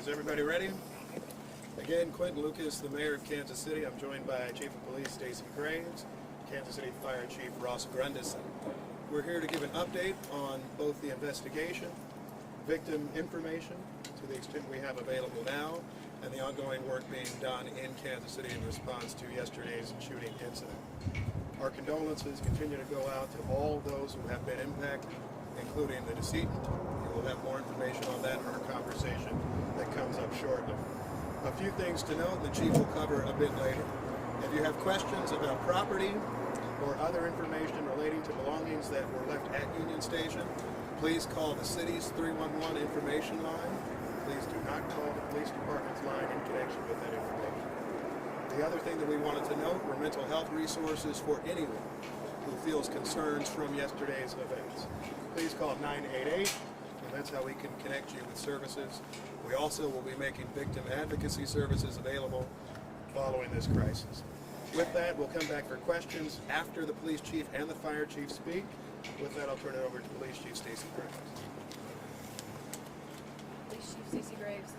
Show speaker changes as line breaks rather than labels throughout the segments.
Is everybody ready? Again, Quinton Lucas, the mayor of Kansas City. I'm joined by Chief of Police Stacy Graves, Kansas City Fire Chief Ross Grundison. We're here to give an update on both the investigation, victim information to the extent we have available now, and the ongoing work being done in Kansas City in response to yesterday's shooting incident. Our condolences continue to go out to all those who have been impacted, including the decedent. You will have more information on that in our conversation that comes up shortly. A few things to note, the Chief will cover a bit later. If you have questions about property or other information relating to belongings that were left at Union Station, please call the city's 311 information line. Please do not call the police department's line in connection with that information. The other thing that we wanted to note were mental health resources for anyone who feels concerns from yesterday's events. Please call 988, and that's how we can connect you with services. We also will be making victim advocacy services available following this crisis. With that, we'll come back for questions after the police chief and the fire chief speak. With that, I'll turn it over to Police Chief Stacy Graves.
Police Chief Stacy Graves.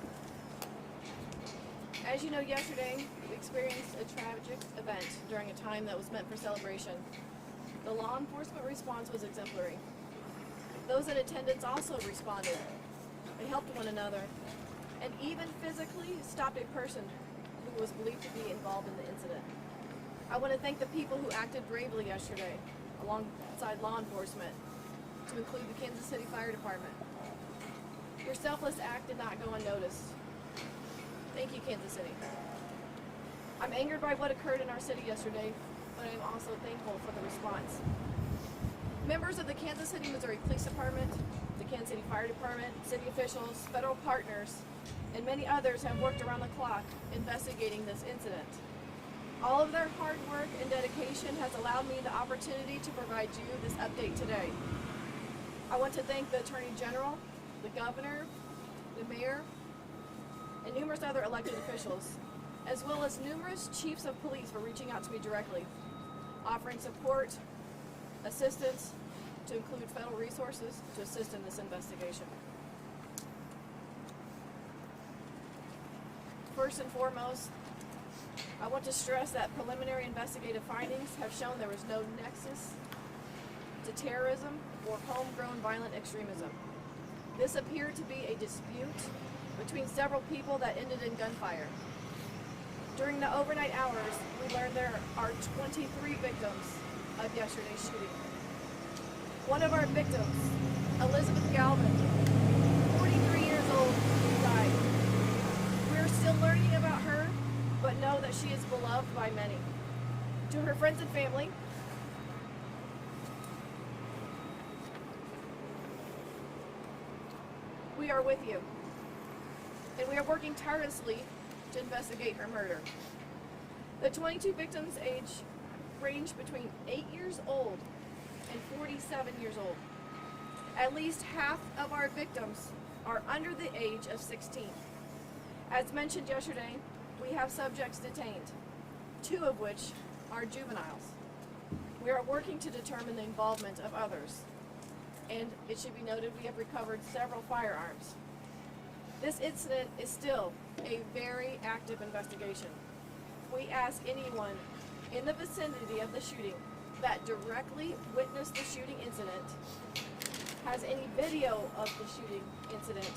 As you know, yesterday we experienced a tragic event during a time that was meant for celebration. The law enforcement response was exemplary. Those in attendance also responded. They helped one another and even physically stopped a person who was believed to be involved in the incident. I want to thank the people who acted bravely yesterday alongside law enforcement, to include the Kansas City Fire Department. Your selfless act did not go unnoticed. Thank you, Kansas City. I'm angered by what occurred in our city yesterday, but I'm also thankful for the response. Members of the Kansas City, Missouri Police Department, the Kansas City Fire Department, city officials, federal partners, and many others have worked around the clock investigating this incident. All of their hard work and dedication has allowed me the opportunity to provide you this update today. I want to thank the Attorney General, the Governor, the Mayor, and numerous other elected officials, as well as numerous chiefs of police for reaching out to me directly, offering support, assistance, to include federal resources to assist in this investigation. First and foremost, I want to stress that preliminary investigative findings have shown there was no nexus to terrorism or homegrown violent extremism. This appeared to be a dispute between several people that ended in gunfire. During the overnight hours, we learned there are 23 victims of yesterday's shooting. One of our victims, Elizabeth Galvin, 43 years old, died. We're still learning about her, but know that she is beloved by many. To her friends and family, we are with you, and we are working tirelessly to investigate her murder. The 22 victims' age range between 8 years old and 47 years old. At least half of our victims are under the age of 16. As mentioned yesterday, we have subjects detained, 2 of which are juveniles. We are working to determine the involvement of others, and it should be noted we have recovered several firearms. This incident is still a very active investigation. We ask anyone in the vicinity of the shooting that directly witnessed the shooting incident, has any video of the shooting incident,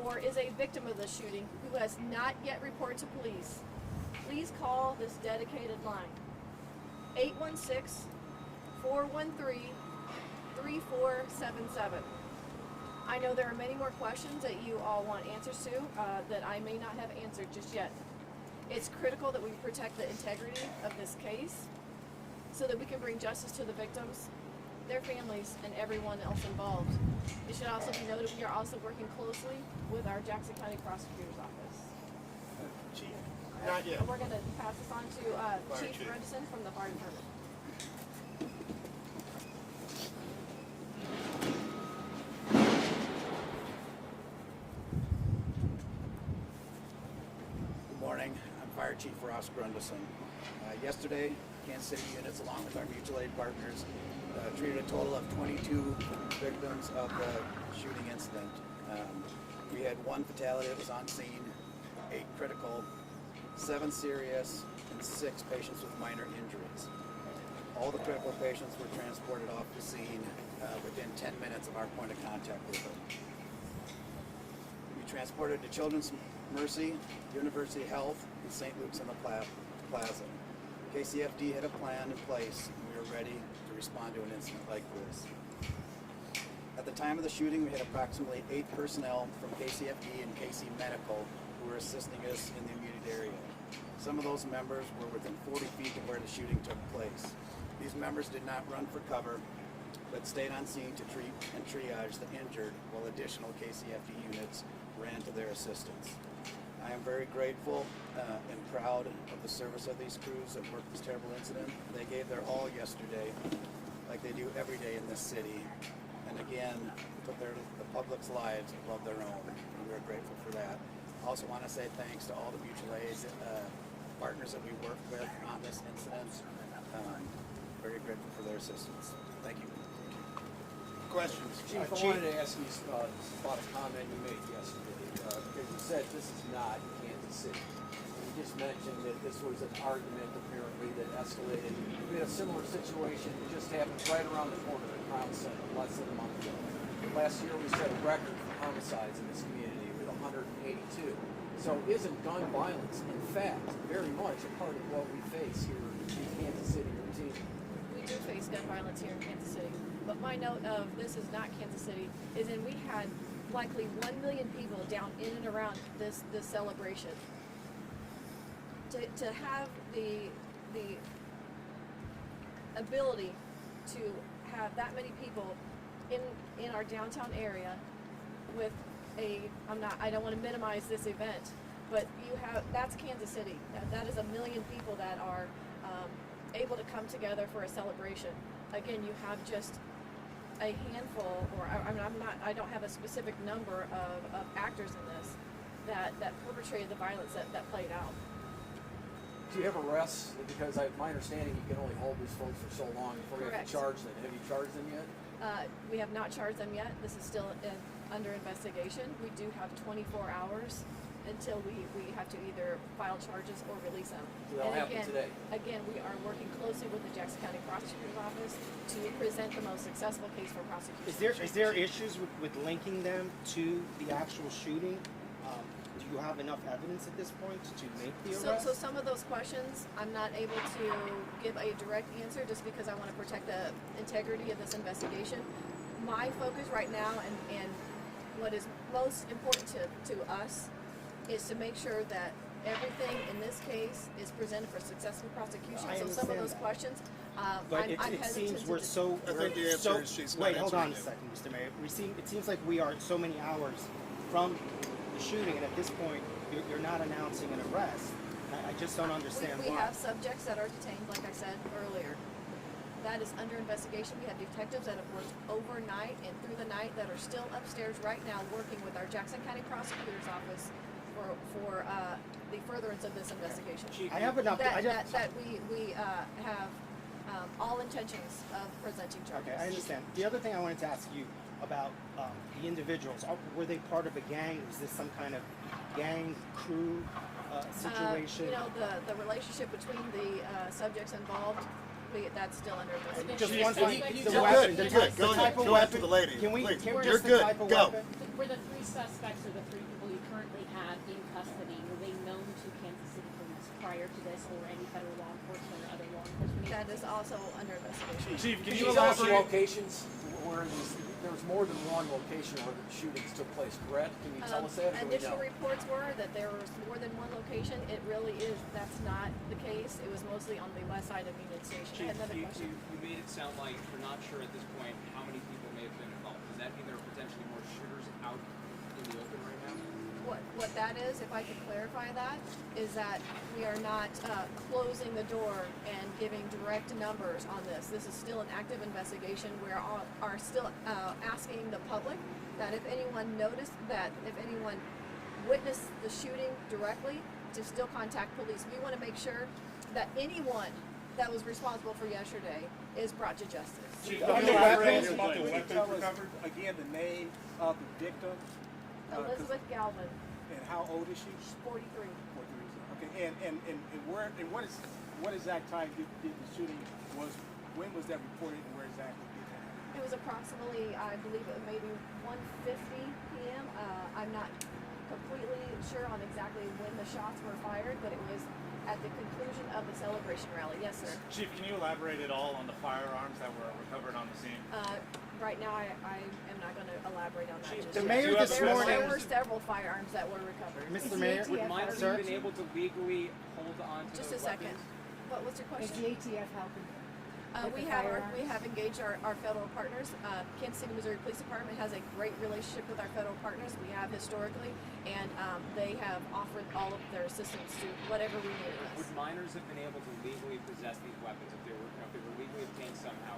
or is a victim of the shooting who has not yet reported to police, please call this dedicated line, 816-413-3477. I know there are many more questions that you all want answers to that I may not have answered just yet. It's critical that we protect the integrity of this case so that we can bring justice to the victims, their families, and everyone else involved. It should also be noted we are also working closely with our Jackson County Prosecutor's Office.
Chief, not yet.
We're going to pass this on to Chief Grundison from the Fire Department.
Good morning. I'm Fire Chief Ross Grundison. Yesterday, Kansas City units, along with our mutual aid partners, treated a total of 22 victims of the shooting incident. We had 1 fatality that was on scene, 8 critical, 7 serious, and 6 patients with minor injuries. All the critical patients were transported off the scene within 10 minutes of our point of contact with them. We transported to Children's Mercy, University Health, and St. Luke's in the Plaza. KCFD had a plan in place, and we were ready to respond to an incident like this. At the time of the shooting, we had approximately 8 personnel from KCFD and KC Medical who were assisting us in the immediate area. Some of those members were within 40 feet of where the shooting took place. These members did not run for cover, but stayed on scene to treat and triage the injured while additional KCFD units ran to their assistance. I am very grateful and proud of the service of these crews that worked this terrible incident. They gave their all yesterday, like they do every day in this city, and again, put the public's lives above their own, and we're grateful for that. I also want to say thanks to all the mutual aid partners that we worked with on this incident. Very grateful for their assistance. Thank you.
Questions?
Chief, I wanted to ask you about a comment you made yesterday, because you said this is not Kansas City. You just mentioned that this was an argument apparently that escalated. We had a similar situation that just happened right around the corner at Crown Center less than a month ago. Last year we set a record for homicides in this community with 182. So isn't gun violence, in fact, very much a part of what we face here in Kansas City routinely?
We do face gun violence here in Kansas City. But my note of this is not Kansas City is in we had likely 1 million people down in and around this celebration. To have the ability to have that many people in our downtown area with I don't want to minimize this event, but that's Kansas City. That is 1 million people that are able to come together for a celebration. Again, you have just a handful, or I don't have a specific number of actors in this that perpetrated the violence that played out.
Do you have arrests? Because my understanding you can only hold these folks for so long before you have to charge them. Have you charged them yet?
We have not charged them yet. This is still under investigation. We do have 24 hours until we have to either file charges or release them.
So that'll happen today.
Again, we are working closely with the Jackson County Prosecutor's Office to present the most successful case for prosecution.
Is there issues with linking them to the actual shooting? Do you have enough evidence at this point to make the arrest?
So some of those questions, I'm not able to give a direct answer just because I want to protect the integrity of this investigation. My focus right now and what is most important to us is to make sure that everything in this case is presented for successful prosecution.
I
so some of those
that.
questions,
But
I'm
it
hesitant
seems we're
to
so.
I think the answer is she's not
wait, hold on a
answering you.
second, Mr. Mayor. It seems like we are so many hours from the shooting, and at this point, you're not announcing an arrest. I just don't understand
we
why.
have subjects that are detained, like I said earlier. That is under investigation. We have detectives that have worked overnight and through the night that are still upstairs right now working with our Jackson County Prosecutor's Office for the furtherance of this investigation.
I have enough.
That we have all intentions of presenting charges.
Okay, I understand. The other thing I wanted to ask you about the individuals. Were they part of a gang? Was this some kind of gang crew situation?
The relationship between the subjects involved, that's still under investigation.
Just one thing.
You're good. Go ahead. Go after the lady.
Can we?
Please.
Can
You're
just
good.
the type of
Go.
weapon?
Were the 3 suspects or the 3 people you currently have in custody, were they known to Kansas City police prior to this, or any federal law enforcement or other law enforcement?
That is also under investigation.
Chief, can you tell us the locations where there was more than one location where the shootings took place, correct? Can you tell us that?
Initial reports were that there was more than one location. It really is. That's not the case. It was mostly on the west side of Union Station.
Chief,
Another question.
you made it sound like you're not sure at this point how many people may have been involved. Does that mean there are potentially more shooters out in the open right now?
What that is, if I could clarify that, is that we are not closing the door and giving direct numbers on this. This is still an active investigation. We are still asking the public that if anyone witnessed the shooting directly, to still contact police. We want to make sure that anyone that was responsible for yesterday is brought to justice.
Chief, about the weapons recovered, again, the name of the victim.
Elizabeth Galvin,
And how old is she?
43.
Okay, and what exact time did the shooting when was that reported and where exactly did that happen?
It was approximately, I believe it was maybe 1:50 p.m. I'm not completely sure on exactly when the shots were fired, but it was at the conclusion of the celebration rally. Yes, sir.
Chief, can you elaborate at all on the firearms that were recovered on the scene?
Right now, I am not going to elaborate on that.
Chief,
just
the
yet.
mayor this morning-
There were several firearms that were recovered.
Mr. Mayor,
Would minors
sir?
have been able to legally hold on to
Just
those
a second.
weapons?
What was your
Is
question?
the ATF helping?
We have engaged our federal partners. Kansas City, Missouri Police Department has a great relationship with our federal partners. We have historically, and they have offered all of their assistance to whatever we need.
Would minors have been able to legally possess these weapons if they were legally obtained somehow?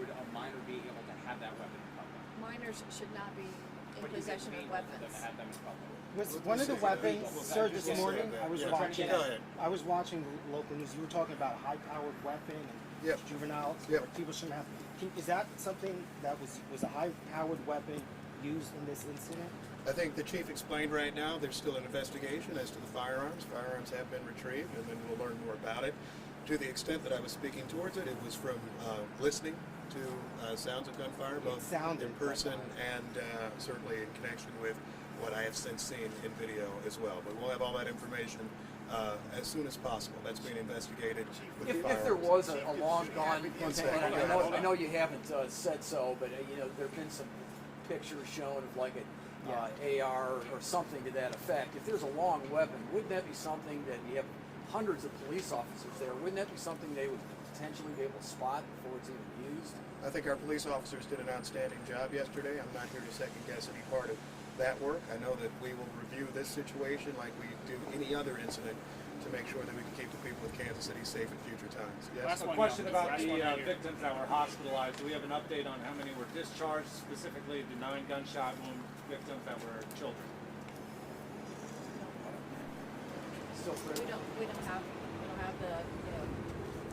Would a minor be able to have that weapon in public?
Minors should not be in
But is it
possession of
legal for them
weapons.
to have them in public?
Was one of the weapons, sir, this morning, I was
Yeah.
watching,
Go ahead.
I was watching the local news. You were talking about a high-powered weapon and
Yep.
juveniles,
Yep.
where people shouldn't have. Is that something that was a high-powered weapon used in this incident?
I think the chief explained right now there's still an investigation as to the firearms. Firearms have been retrieved, and then we'll learn more about it. To the extent that I was speaking towards it, it was from listening to sounds of gunfire, both
sounded
in person and certainly in connection with what I have since seen in video as well. But we'll have all that information as soon as possible. That's being investigated. With
If
the
there
firearms.
was a long gone,
One second.
and I know you haven't said so, but there've been some pictures shown of like a AR or something to that effect. If there's a long weapon, wouldn't that be something that you have hundreds of police officers there? Wouldn't that be something they would potentially be able to spot before it's even used?
I think our police officers did an outstanding job yesterday. I'm not here to second guess any part of that work. I know that we will review this situation like we do any other incident to make sure that we can keep the people of Kansas City safe at future times. Yes?
A question about the victims that were hospitalized. Do we have an update on how many were discharged, specifically the 9 gunshot wound victims that were children?
Still
We don't have the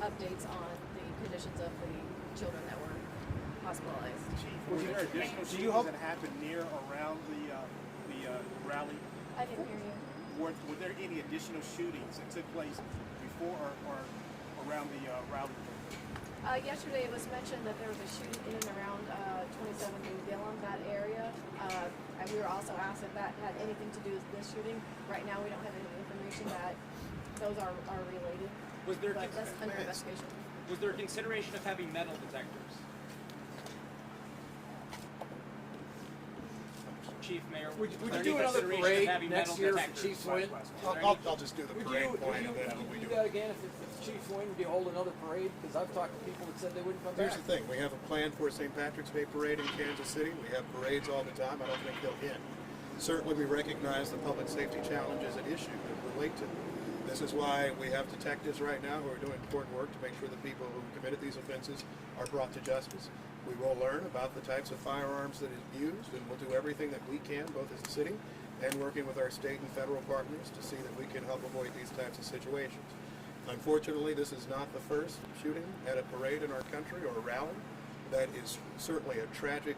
updates on the conditions of the children that were hospitalized.
Was there additional
Do you
shootings
hope-
that happened near or around the rally?
I didn't hear you.
Were there any additional shootings that took place before or around the rally?
Yesterday it was mentioned that there was a shooting in and around 27 New Gillum, that area. And we were also asked if that had anything to do with this shooting. Right now we don't have any information that those are related.
Was there
But that's under investigation.
was there consideration of having metal detectors? Chief Mayor,
Would
was
you
there
do
any
another
consideration
parade
of having
next
metal
year if the
detectors?
Chiefs win?
I'll just do the
Would
parade
you,
point and then
would
we
you
do
do that
it.
again if the Chiefs win? Would you hold another parade? Because I've talked to people that said they wouldn't come
Here's
back.
the thing, we have a plan for a St. Patrick's Day parade in Kansas City. We have parades all the time. I don't think they'll end. Certainly we recognize the public safety challenges at issue that relate to them. This is why we have detectives right now who are doing important work to make sure the people who committed these offenses are brought to justice. We will learn about the types of firearms that is used, and we'll do everything that we can, both as a city and working with our state and federal partners to see that we can help avoid these types of situations. Unfortunately, this is not the first shooting at a parade in our country or a rally. That is certainly a tragic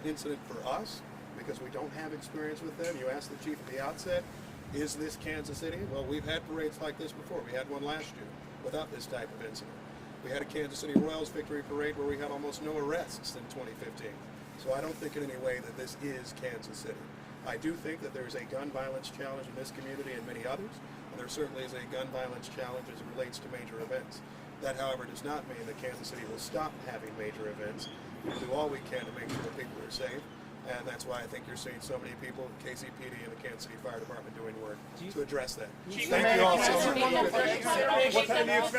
incident for us because we don't have experience with them. You asked the chief at the outset, is this Kansas City? Well, we've had parades like this before. We had one last year without this type of incident. We had a Kansas City Royals victory parade where we had almost no arrests in 2015. So I don't think in any way that this is Kansas City. I do think that there's a gun violence challenge in this community and many others, and there certainly is a gun violence challenge as it relates to major events. That, however, does not mean that Kansas City will stop having major events. We'll do all we can to make sure that people are safe, and that's why I think you're seeing so many people, KCPD and the Kansas City Fire Department doing work to address that. Thank you all so much.
What time do you expect